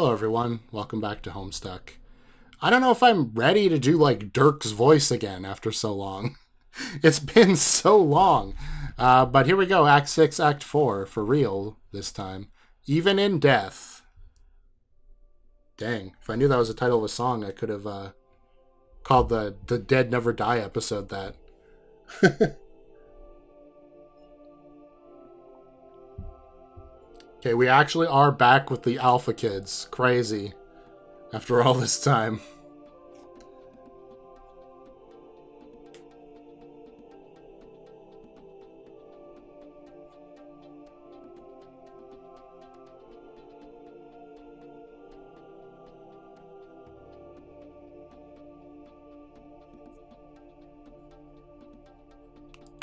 Hello everyone, welcome back to Homestuck. I don't know if I'm ready to do like Dirk's voice again after so long. It's been so long. But here we go, Act 6, Act 4, for real this time. Even in Death. Dang, if I knew that was the title of a song, I could have called the Dead Never Die episode that. Okay, we actually are back with the Alpha Kids. Crazy. After all this time.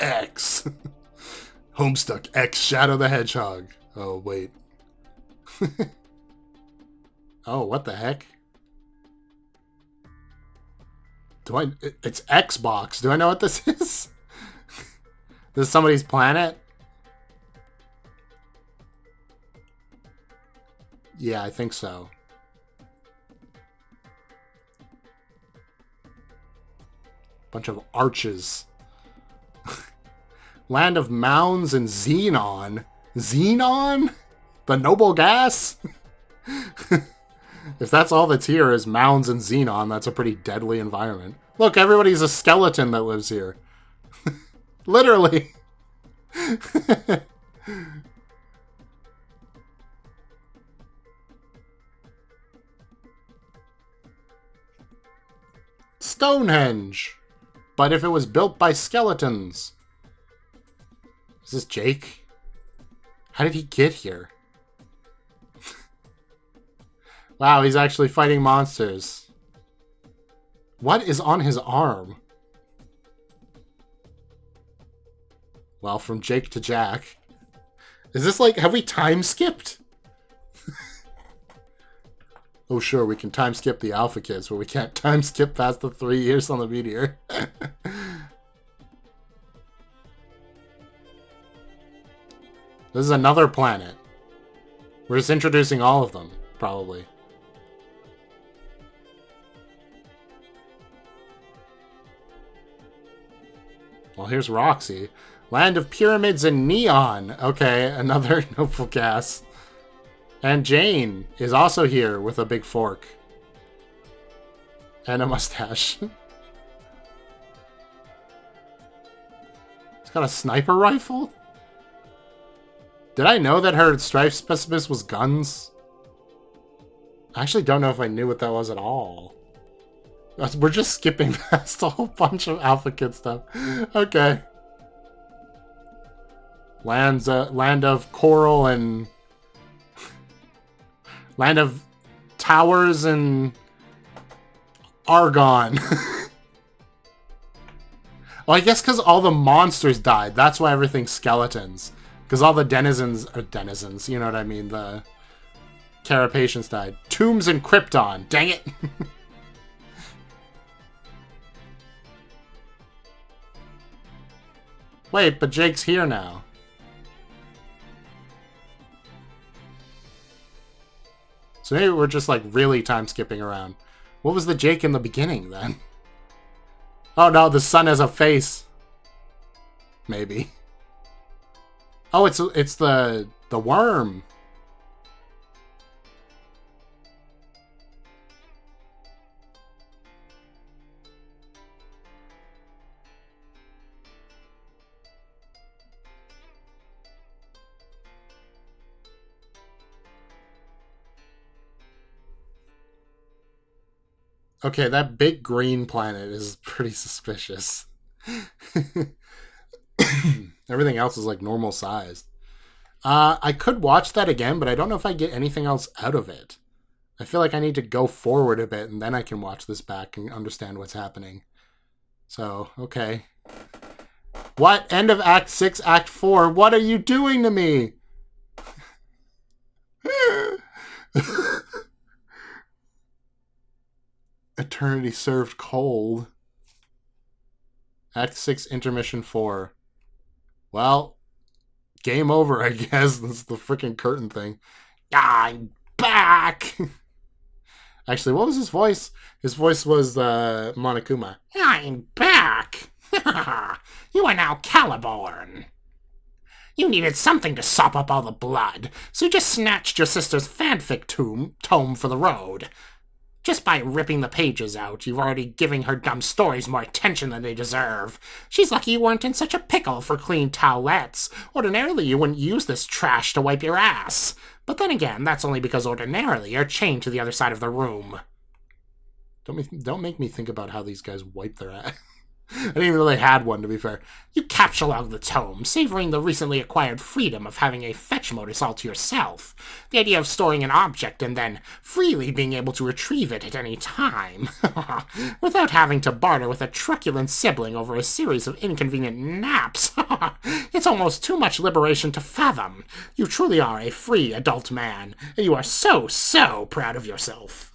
X. Homestuck X Shadow the Hedgehog. Oh, wait. Oh, what the heck? It's Xbox. Do I know what this is? This is somebody's planet? Yeah, I think so. Bunch of arches. Land of mounds and xenon. Xenon? The noble gas? If that's all that's here is mounds and xenon, that's a pretty deadly environment. Look, everybody's a skeleton that lives here. Literally. Stonehenge. But if it was built by skeletons. Is this Jake? How did he get here? Wow, he's actually fighting monsters. What is on his arm? Well, from Jake to Jack. Is this like, have we time skipped? Oh sure, we can time skip the Alpha Kids, but we can't time skip past the 3 years on the meteor. This is another planet. We're just introducing all of them, probably. Well, here's Roxy. Land of pyramids and neon. Okay, another noble gas. And Jane is also here with a big fork. And a mustache. It's got a sniper rifle? Did I know that her strife specimen was guns? I actually don't know if I knew what that was at all. We're just skipping past a whole bunch of Alpha Kid stuff. Okay. Land of coral and... Land of towers and... Argon. Well, I guess because all the monsters died. That's why everything's skeletons. Because all the denizens are denizens, you know what I mean? The carapacians died. Tombs and Krypton. Dang it! Wait, but Jake's here now. So maybe we're just like really time skipping around. What was the Jake in the beginning then? Oh no, the sun has a face. Maybe. Oh, it's the worm. Okay, that big green planet is pretty suspicious. Everything else is like normal sized. I could watch that again, but I don't know if I get anything else out of it. I feel like I need to go forward a bit and then I can watch this back and understand what's happening. So, okay. What? End of Act 6, Act 4. What are you doing to me? Eternity served cold. Act 6, Intermission 4. Well, game over, I guess. That's the freaking curtain thing. I'm back! Actually, what was his voice? His voice was Monokuma. I'm back! You are now Caliborn. You needed something to sop up all the blood, so you just snatched your sister's fanfic tome for the road. Just by ripping the pages out, you've already given her dumb stories more attention than they deserve. She's lucky you weren't in such a pickle for clean towelettes. Ordinarily, you wouldn't use this trash to wipe your ass. But then again, that's only because ordinarily you're chained to the other side of the room. Don't make me think about how these guys wipe their ass. I didn't even know they had one, to be fair. You captulogue the tome, savoring the recently acquired freedom of having a fetch modus all to yourself. The idea of storing an object and then freely being able to retrieve it at any time. Without having to barter with a truculent sibling over a series of inconvenient naps. It's almost too much liberation to fathom. You truly are a free adult man, and you are so proud of yourself.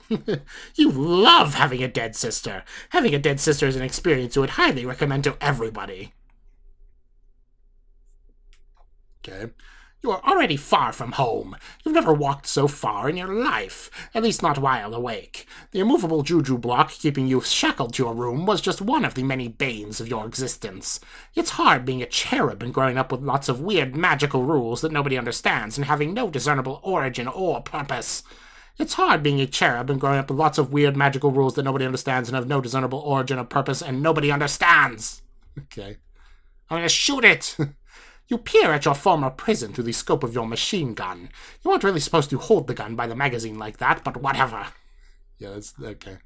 You love having a dead sister. Having a dead sister is an experience you would highly recommend to everybody. Okay. You are already far from home. You've never walked so far in your life, at least not while awake. The immovable juju block keeping you shackled to your room was just one of the many banes of your existence. It's hard being a cherub and growing up with lots of weird magical rules that nobody understands and having no discernible origin or purpose. It's hard being a cherub and growing up with lots of weird magical rules that nobody understands and have no discernible origin or purpose and nobody understands. Okay. I'm gonna shoot it! You peer at your former prison through the scope of your machine gun. You weren't really supposed to hold the gun by the magazine like that, but whatever. Yeah, that's okay.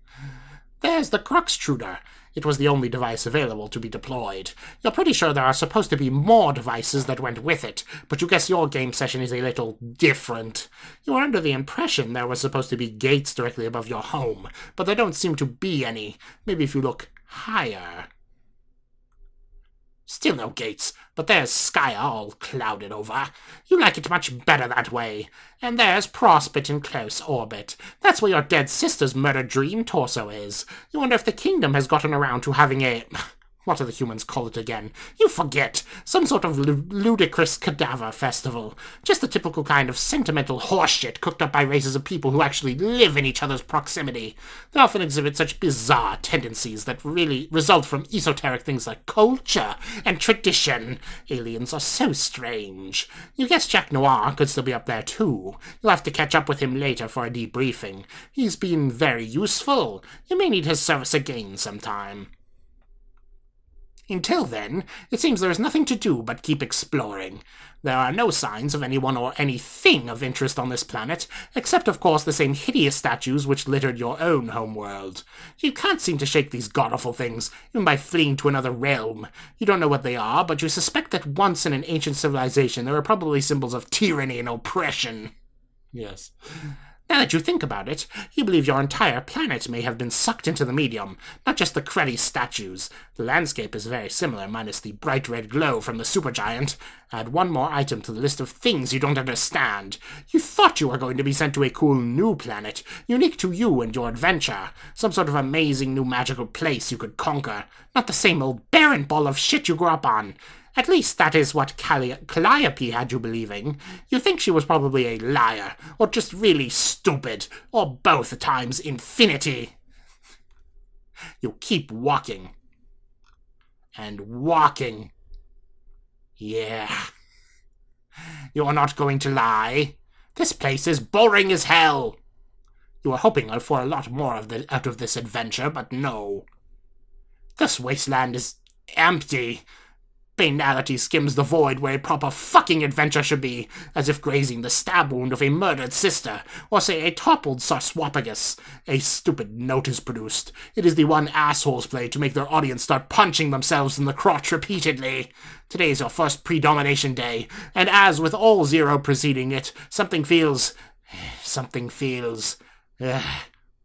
There's the Cruxtruder. It was the only device available to be deployed. You're pretty sure there are supposed to be more devices that went with it, but you guess your game session is a little different. You were under the impression there was supposed to be gates directly above your home, but there don't seem to be any. Maybe if you look higher. Still no gates, but there's sky all clouded over. You like it much better that way. And there's Prospect in close orbit. That's where your dead sister's murdered dream torso is. You wonder if the kingdom has gotten around to having a... What do the humans call it again? You forget. Some sort of ludicrous cadaver festival. Just the typical kind of sentimental horseshit cooked up by races of people who actually live in each other's proximity. They often exhibit such bizarre tendencies that really result from esoteric things like culture and tradition. Aliens are so strange. You guess Jack Noir could still be up there too. You'll have to catch up with him later for a debriefing. He's been very useful. You may need his service again sometime. Until then, it seems there is nothing to do but keep exploring. There are no signs of anyone or anything of interest on this planet, except of course the same hideous statues which littered your own homeworld. You can't seem to shake these god-awful things, even by fleeing to another realm. You don't know what they are, but you suspect that once in an ancient civilization there were probably symbols of tyranny and oppression. Yes. Now that you think about it, you believe your entire planet may have been sucked into the medium, not just the cruddy statues. The landscape is very similar, minus the bright red glow from the supergiant. Add one more item to the list of things you don't understand. You thought you were going to be sent to a cool new planet, unique to you and your adventure. Some sort of amazing new magical place you could conquer. Not the same old barren ball of shit you grew up on. At least that is what Calliope had you believing. You think she was probably a liar, or just really stupid, or both times infinity. You keep walking. And walking. Yeah. You're not going to lie. This place is boring as hell. You were hoping for a lot more out of this adventure, but no. This wasteland is empty. Banality skims the void where a proper fucking adventure should be, as if grazing the stab wound of a murdered sister, or say a toppled sarcophagus. A stupid note is produced. It is the one assholes play to make their audience start punching themselves in the crotch repeatedly. Today is your first predomination day, and as with all zero preceding it, something feels...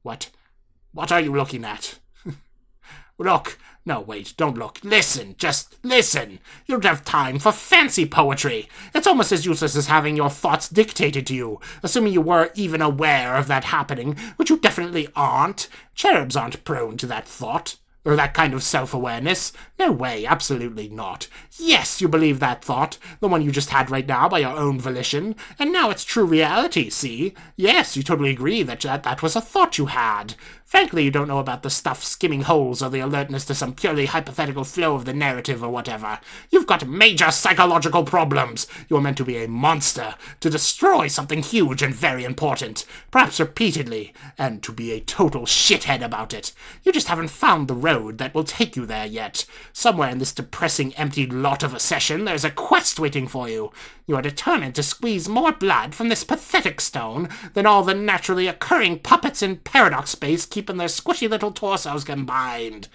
What are you looking at? Look. No, wait, don't look. Listen, just listen. You don't have time for fancy poetry. It's almost as useless as having your thoughts dictated to you, assuming you were even aware of that happening, which you definitely aren't. Cherubs aren't prone to that thought. Or that kind of self-awareness? No way, absolutely not. Yes, you believe that thought, the one you just had right now by your own volition, and now it's true reality, see? Yes, you totally agree that was a thought you had. Frankly, you don't know about the stuff skimming holes or the alertness to some purely hypothetical flow of the narrative or whatever. You've got major psychological problems. You're meant to be a monster, to destroy something huge and very important, perhaps repeatedly, and to be a total shithead about it. You just haven't found the road that will take you there yet. Somewhere in this depressing, empty lot of a session, there's a quest waiting for you. You are determined to squeeze more blood from this pathetic stone than all the naturally occurring puppets in paradox space keeping their squishy little torsos combined.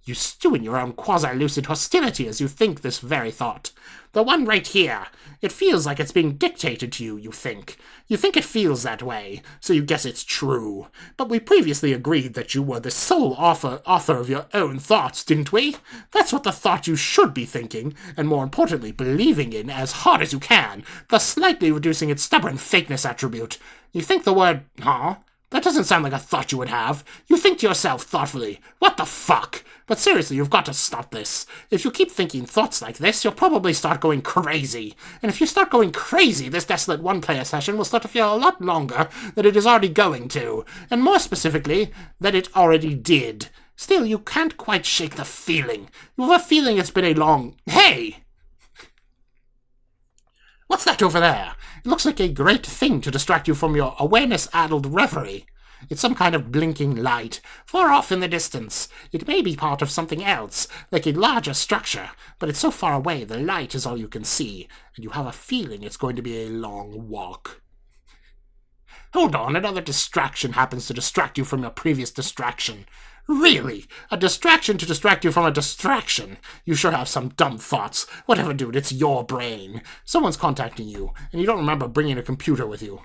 You stew in your own quasi-lucid hostility as you think this very thought. The one right here. It feels like it's being dictated to you, you think. You think it feels that way, so you guess it's true. But we previously agreed that you were the sole author of your own thoughts, didn't we? That's what the thought you should be thinking, and more importantly, believing in as hard as you can, thus slightly reducing its stubborn fakeness attribute. You think the word, huh? That doesn't sound like a thought you would have. You think to yourself thoughtfully, what the fuck? But seriously, you've got to stop this. If you keep thinking thoughts like this, you'll probably start going crazy. And if you start going crazy, this desolate one-player session will start to feel a lot longer than it is already going to. And more specifically, than it already did. Still, you can't quite shake the feeling. You have a feeling it's been a long... Hey! What's that over there? It looks like a great thing to distract you from your awareness-addled reverie. It's some kind of blinking light, far off in the distance. It may be part of something else, like a larger structure, but it's so far away the light is all you can see, and you have a feeling it's going to be a long walk. Hold on, another distraction happens to distract you from your previous distraction. Really? A distraction to distract you from a distraction? You sure have some dumb thoughts. Whatever, dude, it's your brain. Someone's contacting you, and you don't remember bringing a computer with you.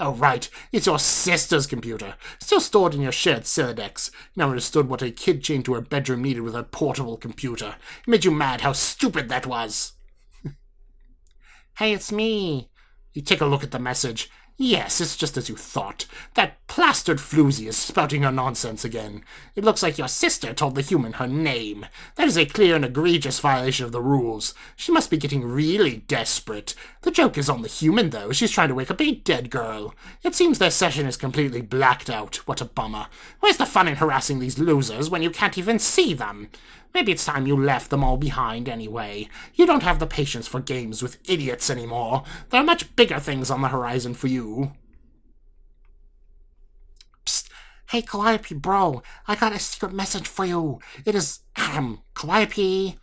Oh, right. It's your sister's computer. Still stored in your shared Silodex. You never understood what a kid chained to her bedroom needed with a portable computer. It made you mad how stupid that was. Hey, it's me. You take a look at the message. Yes, it's just as you thought. That plastered floozy is spouting her nonsense again. It looks like your sister told the human her name. That is a clear and egregious violation of the rules. She must be getting really desperate. The joke is on the human, though. She's trying to wake up a dead girl. It seems their session is completely blacked out. What a bummer. Where's the fun in harassing these losers when you can't even see them? Maybe it's time you left them all behind anyway. You don't have the patience for games with idiots anymore. There are much bigger things on the horizon for you. Psst. Hey, Calliope, bro. I got a secret message for you. It is, Calliope.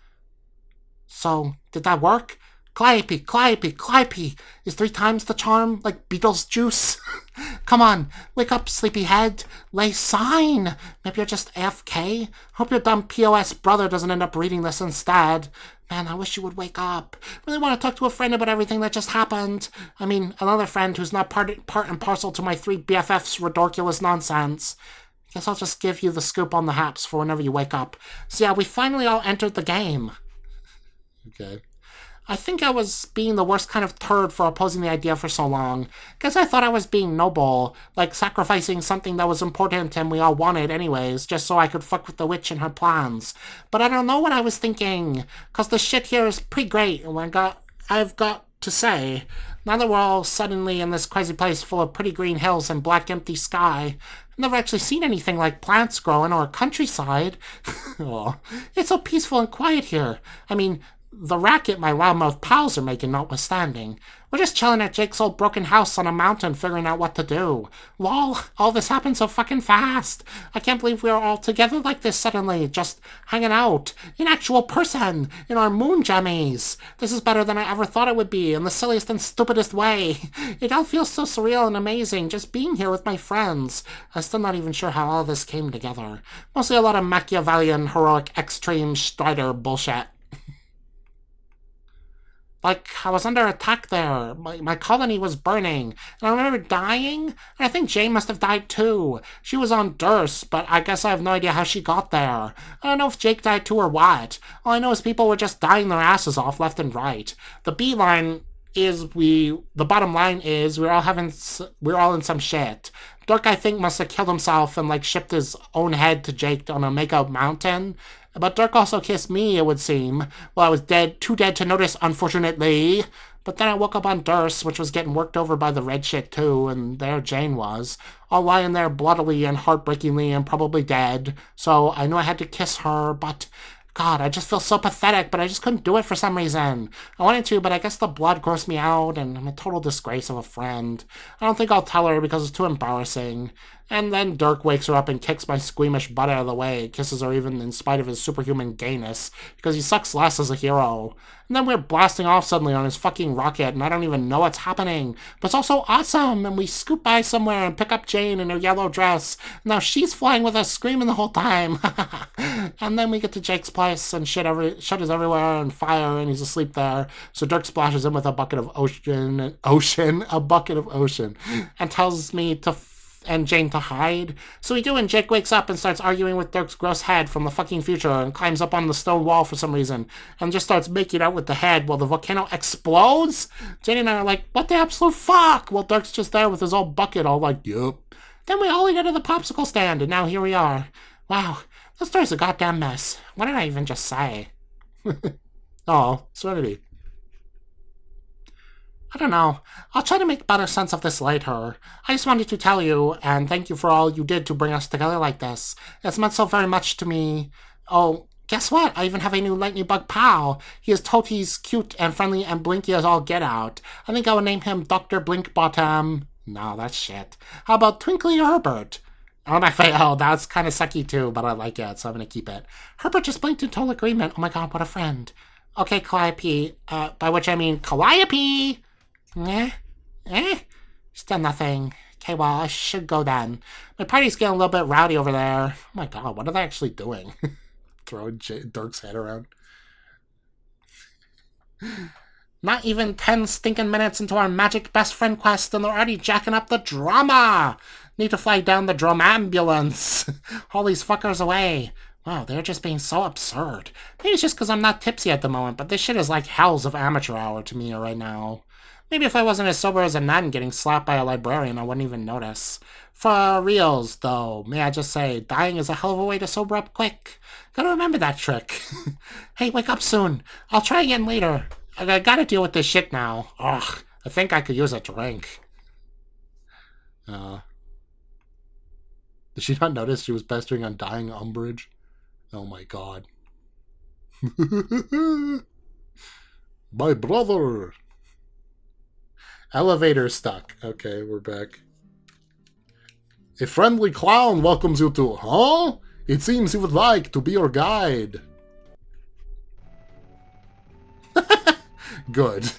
So, did that work? Calliope, Calliope, Calliope. Is 3 times the charm like Beatles juice? Come on, wake up, sleepyhead. Lay sign. Maybe you're just AFK? Hope your dumb POS brother doesn't end up reading this instead. Man, I wish you would wake up. Really want to talk to a friend about everything that just happened. I mean, another friend who's not part and parcel to my 3 BFFs' ridiculous nonsense. Guess I'll just give you the scoop on the haps for whenever you wake up. So yeah, we finally all entered the game. Okay. I think I was being the worst kind of turd for opposing the idea for so long. Guess I thought I was being noble, like sacrificing something that was important and we all wanted anyways, just so I could fuck with the witch and her plans. But I don't know what I was thinking, cause the shit here is pretty great, and I've got to say, now that we're all suddenly in this crazy place full of pretty green hills and black empty sky, I've never actually seen anything like plants growing or countryside. Oh, it's so peaceful and quiet here. I mean, the racket my loudmouth pals are making notwithstanding. We're just chilling at Jake's old broken house on a mountain figuring out what to do. Lol, all this happened so fucking fast. I can't believe we are all together like this suddenly, just hanging out, in actual person, in our moon jammies. This is better than I ever thought it would be, in the silliest and stupidest way. It all feels so surreal and amazing, just being here with my friends. I'm still not even sure how all this came together. Mostly a lot of Machiavellian, heroic, extreme Strider bullshit. Like, I was under attack there. My colony was burning. And I remember dying. And I think Jane must have died too. She was on Durst, but I guess I have no idea how she got there. I don't know if Jake died too or what. All I know is people were just dying their asses off left and right. The beeline the bottom line is we're all in some shit. Dirk, I think, must have killed himself and like shipped his own head to Jake on a makeout mountain. But Dirk also kissed me, it would seem. Well, I was too dead to notice, unfortunately. But then I woke up on Durst, which was getting worked over by the red shit too, and there Jane was, all lying there bloodily and heartbreakingly and probably dead. So I knew I had to kiss her, but God, I just feel so pathetic, but I just couldn't do it for some reason. I wanted to, but I guess the blood grossed me out, and I'm a total disgrace of a friend. I don't think I'll tell her because it's too embarrassing. And then Dirk wakes her up and kicks my squeamish butt out of the way, kisses her even in spite of his superhuman gayness, because he sucks less as a hero. And then we're blasting off suddenly on his fucking rocket, and I don't even know what's happening. But it's also awesome, and we scoot by somewhere and pick up Jane in her yellow dress. Now she's flying with us, screaming the whole time. And then we get to Jake's place, and shit is everywhere, and fire, and he's asleep there. So Dirk splashes him with a bucket of ocean, and tells me and Jane to hide. So we do, and Jake wakes up and starts arguing with Dirk's gross head from the fucking future and climbs up on the stone wall for some reason and just starts making out with the head while the volcano explodes. Jane and I are like, what the absolute fuck? Well, Dirk's just there with his old bucket all like, yup. Then we all go to the popsicle stand, and now here we are. Wow, this story's a goddamn mess. What did I even just say? Oh, Serenity. I don't know. I'll try to make better sense of this later. I just wanted to tell you, and thank you for all you did to bring us together like this. It's meant so very much to me. Oh, guess what? I even have a new lightning bug pal. He is totes cute and friendly and blinky as all get out. I think I will name him Dr. Blinkbottom. No, that's shit. How about Twinkly Herbert? Oh, my face. Oh, that's kind of sucky too, but I like it, so I'm going to keep it. Herbert just blinked in total agreement. Oh my god, what a friend. Okay, Calliope. By which I mean Calliope! Still nothing. Okay, well, I should go then. My party's getting a little bit rowdy over there. Oh my god, what are they actually doing? Throwing Dirk's head around. Not even 10 stinking minutes into our magic best friend quest, and they're already jacking up the drama! Need to flag down the drum ambulance. Haul these fuckers away. Wow, they're just being so absurd. Maybe it's just because I'm not tipsy at the moment, but this shit is like hells of amateur hour to me right now. Maybe if I wasn't as sober as a nun getting slapped by a librarian, I wouldn't even notice. For reals, though, may I just say, dying is a hell of a way to sober up quick. Gotta remember that trick. Hey, wake up soon. I'll try again later. I gotta deal with this shit now. Ugh, I think I could use a drink. Did she not notice she was pestering on dying Umbridge? Oh my god. My brother! Elevator stuck. Okay, we're back. A friendly clown welcomes you to, huh? It seems he would like to be your guide. Good.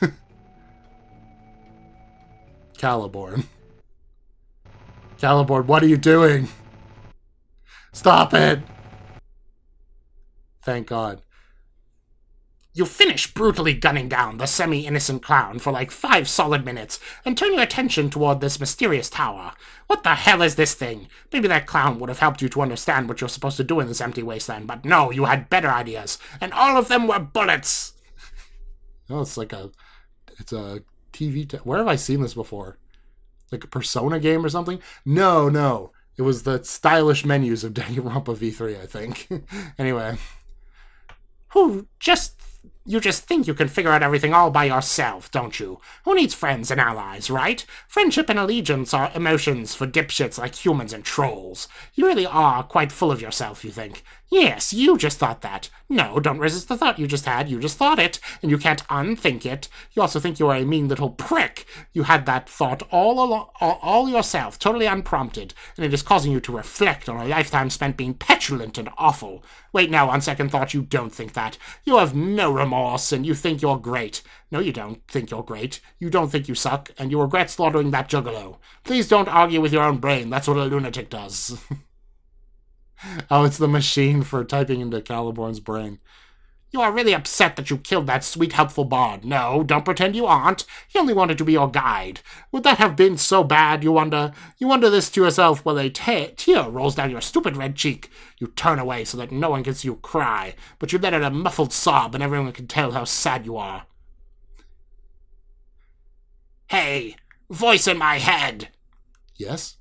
Caliborn. Caliborn, what are you doing? Stop it! Thank God. You finish brutally gunning down the semi-innocent clown for like 5 solid minutes and turn your attention toward this mysterious tower. What the hell is this thing? Maybe that clown would have helped you to understand what you're supposed to do in this empty wasteland, but no, you had better ideas, and all of them were bullets! Oh, it's a TV... Where have I seen this before? Like a Persona game or something? No. It was the stylish menus of Danganronpa V3, I think. Anyway. You just think you can figure out everything all by yourself, don't you? Who needs friends and allies, right? Friendship and allegiance are emotions for dipshits like humans and trolls. You really are quite full of yourself, you think. Yes, you just thought that. No, don't resist the thought you just had. You just thought it, and you can't unthink it. You also think you are a mean little prick. You had that thought all yourself, totally unprompted, and it is causing you to reflect on a lifetime spent being petulant and awful. Wait now, on second thought, you don't think that. You have no remorse, and you think you're great. No, you don't think you're great. You don't think you suck, and you regret slaughtering that juggalo. Please don't argue with your own brain. That's what a lunatic does. Oh, it's the machine for typing into Caliborn's brain. You are really upset that you killed that sweet, helpful bard. No, don't pretend you aren't. He only wanted to be your guide. Would that have been so bad, you wonder? You wonder this to yourself while a tear rolls down your stupid red cheek. You turn away so that no one can see you cry, but you let out a muffled sob and everyone can tell how sad you are. Hey, voice in my head. Yes?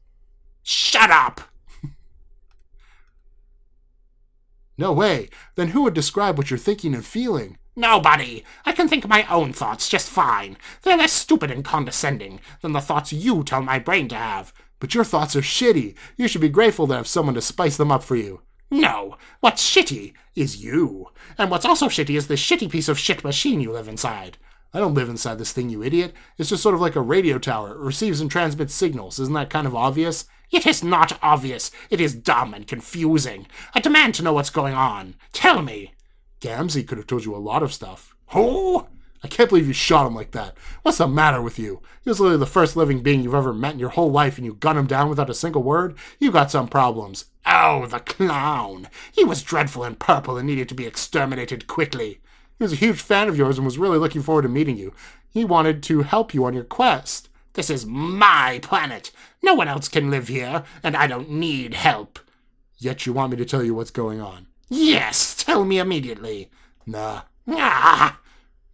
Shut up! No way. Then who would describe what you're thinking and feeling? Nobody. I can think my own thoughts just fine. They're less stupid and condescending than the thoughts you tell my brain to have. But your thoughts are shitty. You should be grateful to have someone to spice them up for you. No, what's shitty is you. And what's also shitty is this shitty piece of shit machine you live inside. I don't live inside this thing, you idiot. It's just sort of like a radio tower. It receives and transmits signals. Isn't that kind of obvious? It is not obvious. It is dumb and confusing. I demand to know what's going on. Tell me. Gamzee could have told you a lot of stuff. Who? I can't believe you shot him like that. What's the matter with you? He was literally the first living being you've ever met in your whole life and you gunned him down without a single word? You got some problems. Oh, the clown. He was dreadful and purple and needed to be exterminated quickly. He was a huge fan of yours and was really looking forward to meeting you. He wanted to help you on your quest. This is my planet. No one else can live here, and I don't need help. Yet you want me to tell you what's going on. Yes, tell me immediately. Nah. Ah!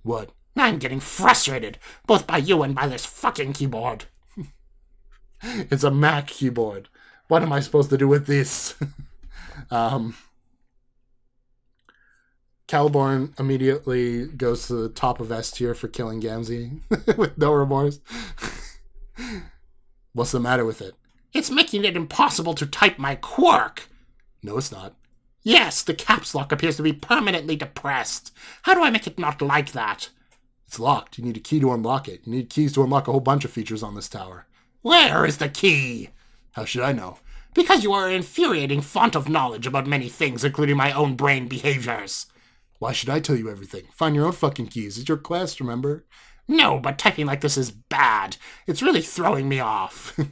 What? I'm getting frustrated, both by you and by this fucking keyboard. It's a Mac keyboard. What am I supposed to do with this? Caliborn immediately goes to the top of S tier for killing Gamzee with no remorse. What's the matter with it? It's making it impossible to type my quirk. No, it's not. Yes, the caps lock appears to be permanently depressed. How do I make it not like that? It's locked. You need a key to unlock it. You need keys to unlock a whole bunch of features on this tower. Where is the key? How should I know? Because you are an infuriating font of knowledge about many things, including my own brain behaviors. Why should I tell you everything? Find your own fucking keys. It's your quest, remember? No, but typing like this is bad. It's really throwing me off. I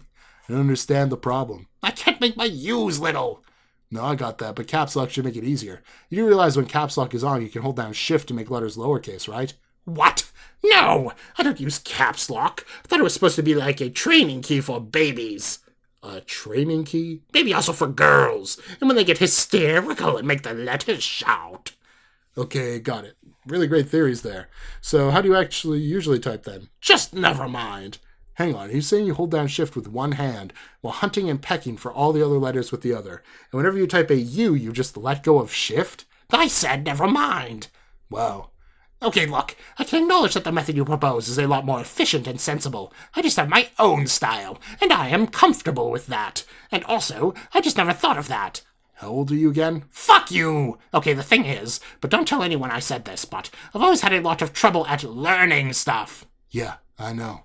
don't understand the problem. I can't make my U's little. No, I got that, but caps lock should make it easier. You do realize when caps lock is on, you can hold down shift to make letters lowercase, right? What? No! I don't use caps lock. I thought it was supposed to be like a training key for babies. A training key? Maybe also for girls. And when they get hysterical and make the letters shout. Okay, got it. Really great theories there. So how do you actually usually type then? Just never mind. Hang on, he's saying you hold down shift with one hand while hunting and pecking for all the other letters with the other. And whenever you type a U, you just let go of shift? I said never mind. Wow. Okay, look, I can acknowledge that the method you propose is a lot more efficient and sensible. I just have my own style, and I am comfortable with that. And also, I just never thought of that. How old are you again? Fuck you! Okay, the thing is, but don't tell anyone I said this, but I've always had a lot of trouble at learning stuff. Yeah, I know.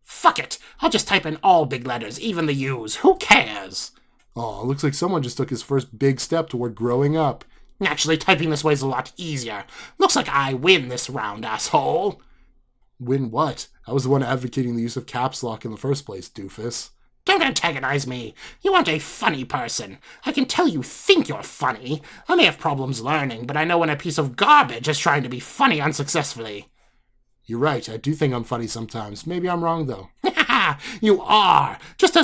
Fuck it! I'll just type in all big letters, even the U's. Who cares? Oh, looks like someone just took his first big step toward growing up. Actually, typing this way is a lot easier. Looks like I win this round, asshole. Win what? I was the one advocating the use of caps lock in the first place, doofus. Don't antagonize me. You aren't a funny person. I can tell you think you're funny. I may have problems learning, but I know when a piece of garbage is trying to be funny unsuccessfully. You're right, I do think I'm funny sometimes. Maybe I'm wrong, though. You are! Just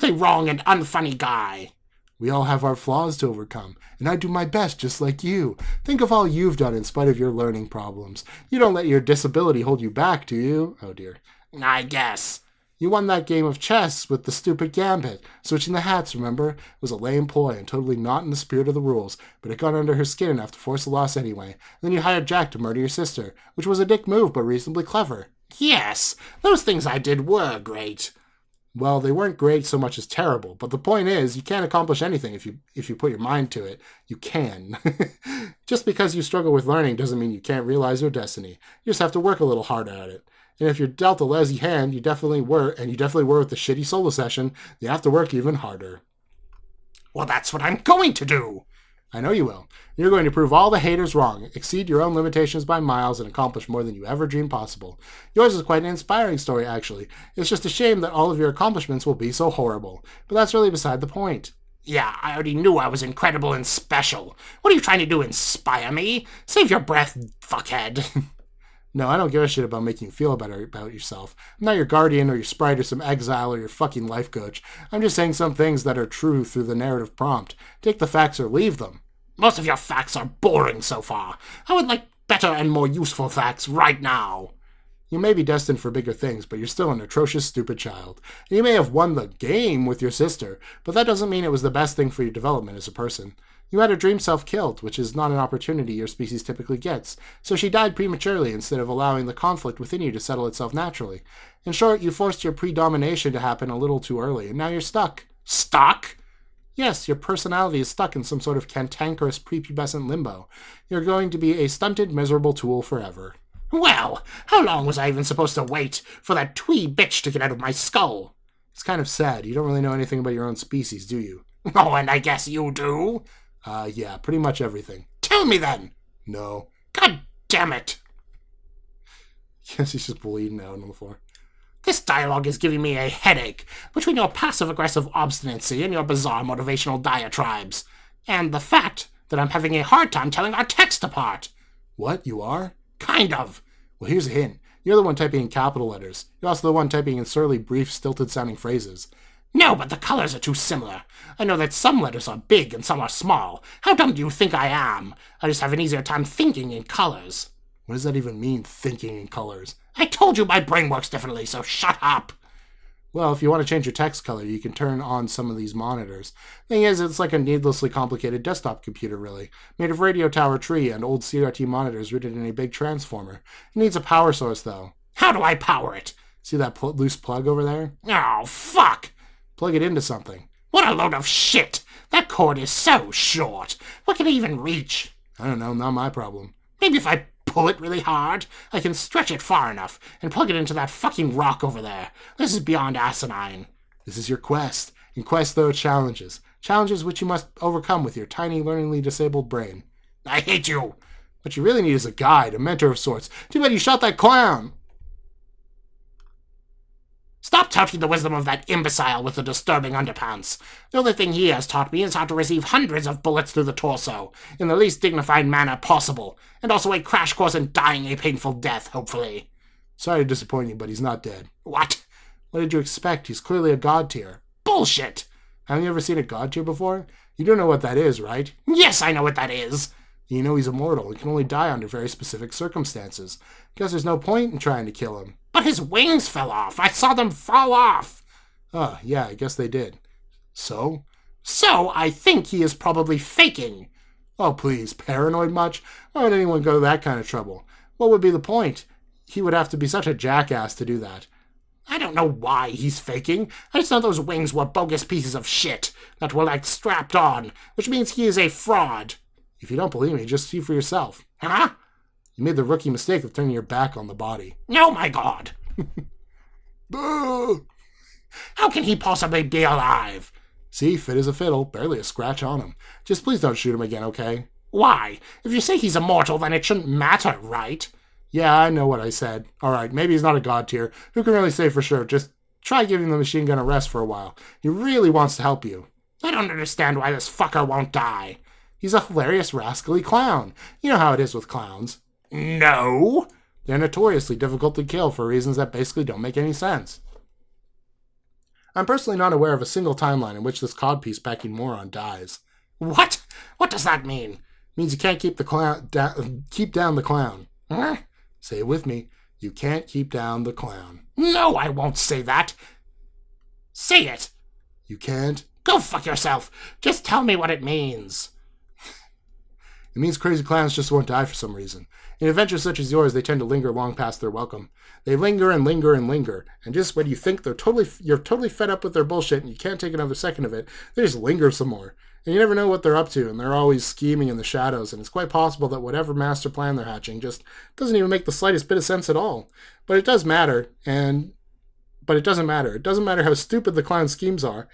a wrong and unfunny guy. We all have our flaws to overcome, and I do my best just like you. Think of all you've done in spite of your learning problems. You don't let your disability hold you back, do you? Oh dear. I guess. You won that game of chess with the stupid gambit. Switching the hats, remember? It was a lame ploy and totally not in the spirit of the rules, but it got under her skin enough to force a loss anyway. Then you hired Jack to murder your sister, which was a dick move but reasonably clever. Yes, those things I did were great. Well, they weren't great so much as terrible, but the point is, you can't accomplish anything if you put your mind to it. You can. Just because you struggle with learning doesn't mean you can't realize your destiny. You just have to work a little harder at it. And if you're dealt a lousy hand, you definitely were with the shitty solo session, you have to work even harder. Well, that's what I'm going to do. I know you will. You're going to prove all the haters wrong, exceed your own limitations by miles, and accomplish more than you ever dreamed possible. Yours is quite an inspiring story, actually. It's just a shame that all of your accomplishments will be so horrible. But that's really beside the point. Yeah, I already knew I was incredible and special. What are you trying to do, inspire me? Save your breath, fuckhead. No, I don't give a shit about making you feel better about yourself. I'm not your guardian or your sprite or some exile or your fucking life coach. I'm just saying some things that are true through the narrative prompt. Take the facts or leave them. Most of your facts are boring so far. I would like better and more useful facts right now. You may be destined for bigger things, but you're still an atrocious, stupid child. And you may have won the game with your sister, but that doesn't mean it was the best thing for your development as a person. You had her dream self killed, which is not an opportunity your species typically gets, so she died prematurely instead of allowing the conflict within you to settle itself naturally. In short, you forced your predomination to happen a little too early, and now you're stuck. Stuck? Yes, your personality is stuck in some sort of cantankerous prepubescent limbo. You're going to be a stunted, miserable tool forever. Well, how long was I even supposed to wait for that twee bitch to get out of my skull? It's kind of sad. You don't really know anything about your own species, do you? Oh, and I guess you do? Yeah, pretty much everything. Tell me then. No. God damn it. Yes, he's just bleeding out on the floor. This dialogue is giving me a headache between your passive-aggressive obstinacy and your bizarre motivational diatribes, and the fact that I'm having a hard time telling our text apart. What, you are? Kind of. Well, here's a hint. You're the one typing in capital letters. You're also the one typing in surly, brief, stilted-sounding phrases. No, but the colors are too similar. I know that some letters are big and some are small. How dumb do you think I am? I just have an easier time thinking in colors. What does that even mean, thinking in colors? I told you my brain works differently, so shut up. Well, if you want to change your text color, you can turn on some of these monitors. Thing is, it's like a needlessly complicated desktop computer, really, made of radio tower tree and old CRT monitors rooted in a big transformer. It needs a power source, though. How do I power it? See that loose plug over there? Oh, fuck! Plug it into something. What a load of shit! That cord is so short. What can it even reach? I don't know, not my problem. Maybe if I pull it really hard, I can stretch it far enough and plug it into that fucking rock over there. This is beyond asinine. This is your quest. In quest, there are challenges. Challenges which you must overcome with your tiny, learningly disabled brain. I hate you. What you really need is a guide, a mentor of sorts. Too bad you shot that clown. Stop touting the wisdom of that imbecile with the disturbing underpants. The only thing he has taught me is how to receive hundreds of bullets through the torso, in the least dignified manner possible, and also a crash course in dying a painful death, hopefully. Sorry to disappoint you, but he's not dead. What? What did you expect? He's clearly a god tier. Bullshit! Haven't you ever seen a god tier before? You don't know what that is, right? Yes, I know what that is. You know he's immortal. He can only die under very specific circumstances. Guess there's no point in trying to kill him. But his wings fell off. I saw them fall off. Oh, yeah, I guess they did. So? So, I think he is probably faking. Oh, please, paranoid much? Why would anyone go to that kind of trouble? What would be the point? He would have to be such a jackass to do that. I don't know why he's faking. I just know those wings were bogus pieces of shit that were, like, strapped on, which means he is a fraud. If you don't believe me, just see for yourself. Huh? You made the rookie mistake of turning your back on the body. Oh my god! Boo! How can he possibly be alive? See, fit as a fiddle, barely a scratch on him. Just please don't shoot him again, okay? Why? If you say he's immortal, then it shouldn't matter, right? Yeah, I know what I said. Alright, maybe he's not a god tier. Who can really say for sure? Just try giving the machine gun a rest for a while. He really wants to help you. I don't understand why this fucker won't die. He's a hilarious, rascally clown. You know how it is with clowns. No! They're notoriously difficult to kill for reasons that basically don't make any sense. I'm personally not aware of a single timeline in which this codpiece packing moron dies. What? What does that mean? It means you can't keep the clown keep down the clown. Huh? Say it with me. You can't keep down the clown. No, I won't say that. Say it. You can't? Go fuck yourself. Just tell me what it means. It means crazy clowns just won't die for some reason. In adventures such as yours, they tend to linger long past their welcome. They linger and linger and linger, and just when you think you're totally fed up with their bullshit and you can't take another second of it, they just linger some more. And you never know what they're up to, and they're always scheming in the shadows, and it's quite possible that whatever master plan they're hatching just doesn't even make the slightest bit of sense at all. But it does matter, but it doesn't matter. It doesn't matter how stupid the clown's schemes are,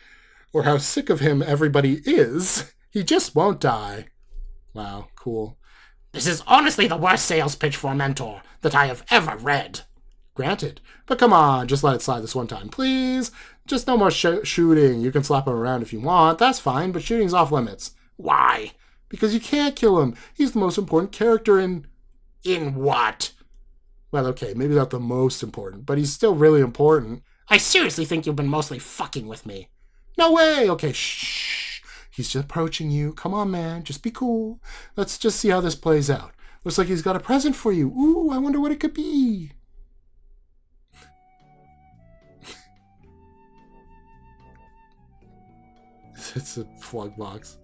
or how sick of him everybody is. He just won't die. Wow, cool. This is honestly the worst sales pitch for a mentor that I have ever read. Granted. But come on, just let it slide this one time, please. Just no more shooting. You can slap him around if you want. That's fine, but shooting's off limits. Why? Because you can't kill him. He's the most important character in... In what? Well, okay, maybe not the most important, but he's still really important. I seriously think you've been mostly fucking with me. No way! Okay, shh. He's just approaching you. Come on, man. Just be cool. Let's just see how this plays out. Looks like he's got a present for you. Ooh, I wonder what it could be. It's a plug box.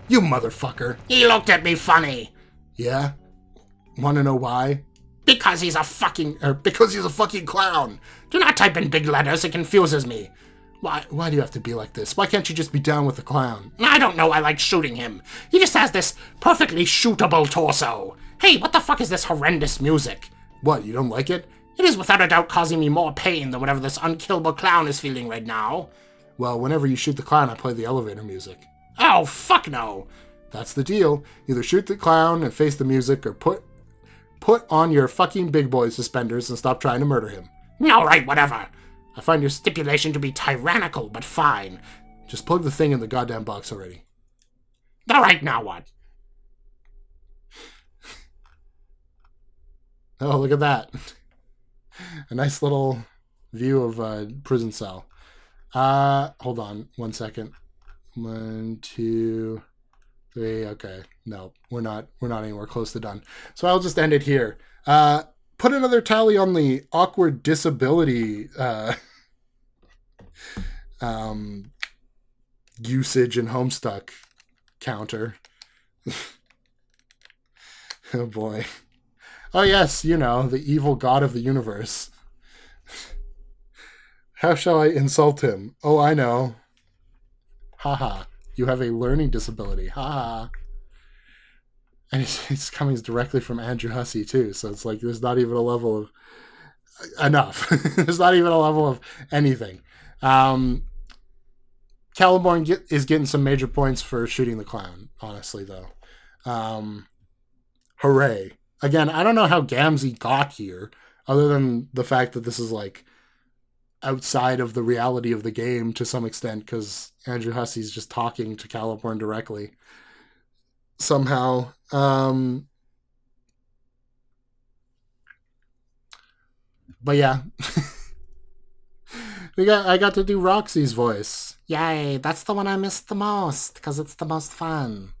You motherfucker. He looked at me funny. Yeah? Wanna know why? Because he's a fucking... Because he's a fucking clown. Do not type in big letters, it confuses me. Why do you have to be like this? Why can't you just be down with the clown? I don't know, I like shooting him. He just has this perfectly shootable torso. Hey, what the fuck is this horrendous music? What, you don't like it? It is without a doubt causing me more pain than whatever this unkillable clown is feeling right now. Well, whenever you shoot the clown, I play the elevator music. Oh, fuck no. That's the deal. Either shoot the clown and face the music, or put on your fucking big boy suspenders and stop trying to murder him. Alright, whatever. I find your stipulation to be tyrannical, but fine. Just plug the thing in the goddamn box already. Alright, now what? Oh, look at that. A nice little view of a prison cell. Hold on 1 second. 1, 2, 3. Okay. No, we're not anywhere close to done. So I'll just end it here. Put another tally on the awkward disability usage in Homestuck counter. Oh boy. Oh yes, you know, the evil god of the universe. How shall I insult him? Oh, I know. Haha. You have a learning disability. Haha. And it's coming directly from Andrew Hussey too, so it's like there's not even a level of enough. There's not even a level of anything. Caliborn is getting some major points for shooting the clown, honestly though. Hooray. Again, I don't know how Gamzee got here, other than the fact that this is like outside of the reality of the game to some extent, because Andrew Hussey's just talking to Caliborn directly. Somehow. But yeah. I got to do Roxy's voice. Yay, that's the one I missed the most, because it's the most fun.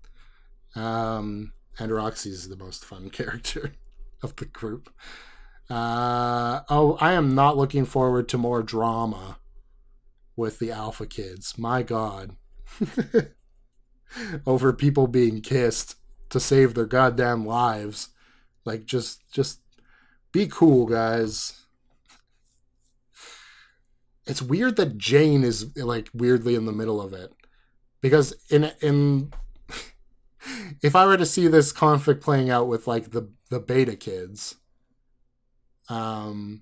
And Roxy's the most fun character of the group. I am not looking forward to more drama with the Alpha Kids. My God. Over people being kissed to save their goddamn lives. Like, just be cool, guys. It's weird that Jane is, like, weirdly in the middle of it. Because in if I were to see this conflict playing out with, like, the beta kids, well,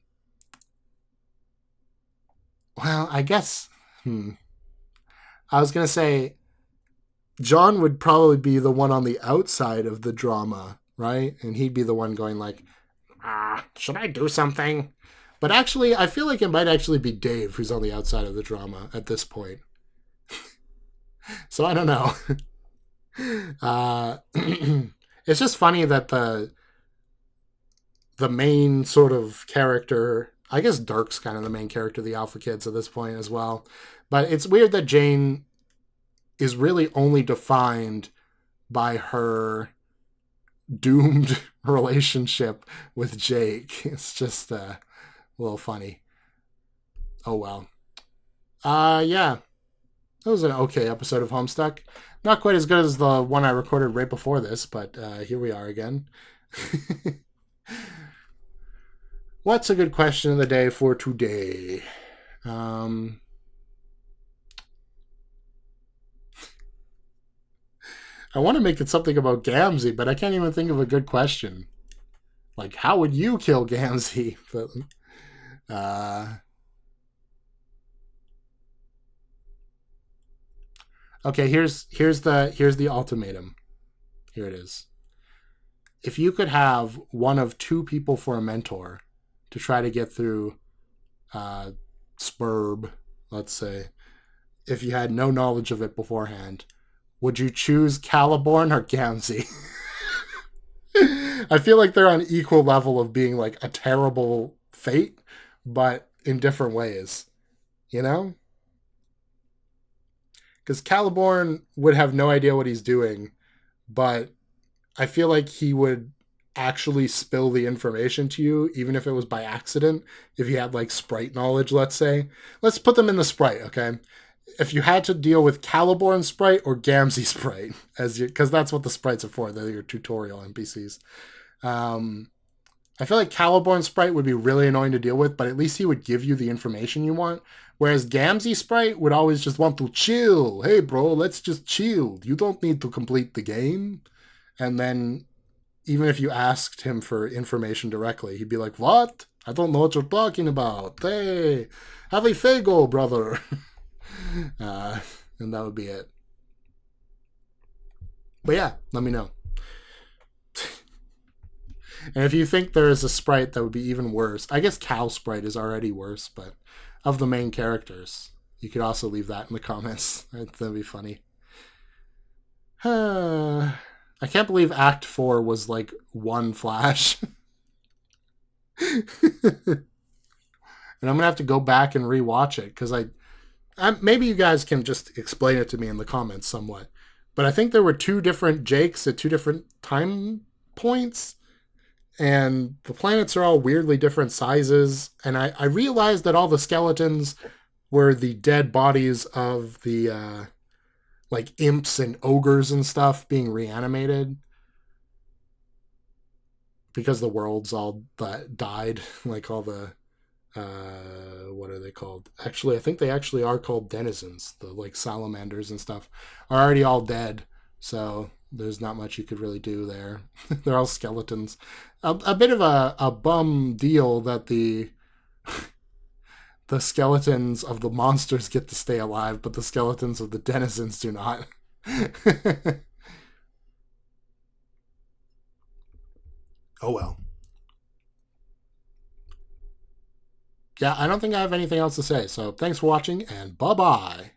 I guess, I was going to say, John would probably be the one on the outside of the drama, right? And he'd be the one going like, should I do something? But actually, I feel like it might actually be Dave who's on the outside of the drama at this point. So I don't know. It's just funny that the main sort of character, I guess Dirk's kind of the main character of the Alpha Kids at this point as well. But it's weird that Jane is really only defined by her doomed relationship with Jake. It's just a little funny. Oh well. Yeah. That was an okay episode of Homestuck. Not quite as good as the one I recorded right before this, but here we are again. What's a good question of the day for today? I want to make it something about Gamzee, but I can't even think of a good question. Like, how would you kill Gamzee? But, okay, here's the ultimatum. Here it is. If you could have one of two people for a mentor to try to get through Spurb, let's say, if you had no knowledge of it beforehand, would you choose Caliborn or Gamzee? I feel like they're on equal level of being like a terrible fate, but in different ways. you know? Because Caliborn would have no idea what he's doing, but I feel like he would actually spill the information to you, even if it was by accident. If you had like Sprite knowledge, let's say, let's put them in the Sprite, okay? If you had to deal with Caliborn Sprite or Gamzee Sprite, as you, because that's what the sprites are for, they're your tutorial NPCs. Um, I feel like Caliborn Sprite would be really annoying to deal with, but at least he would give you the information you want. Whereas Gamzee Sprite would always just want to chill. Hey, bro, let's just chill. You don't need to complete the game. And then, even if you asked him for information directly, he'd be like, "What? I don't know what you're talking about. Hey, have a Fago, brother." uh, and that would be it. But yeah, let me know. And if you think there is a sprite that would be even worse, I guess Cal Sprite is already worse, but of the main characters, you could also leave that in the comments. That'd be funny. I can't believe Act 4 was like one flash. And I'm gonna have to go back and rewatch it because maybe you guys can just explain it to me in the comments somewhat. But I think there were two different Jakes at two different time points, and the planets are all weirdly different sizes. And I realized that all the skeletons were the dead bodies of the like imps and ogres and stuff being reanimated because the worlds all died, like all the what are they called? Actually, I think they actually are called denizens. The like salamanders and stuff are already all dead, so there's not much you could really do there. They're all skeletons. A bit of a bum deal that the skeletons of the monsters get to stay alive, but the skeletons of the denizens do not. Oh well. Yeah, I don't think I have anything else to say. So thanks for watching, and bye bye.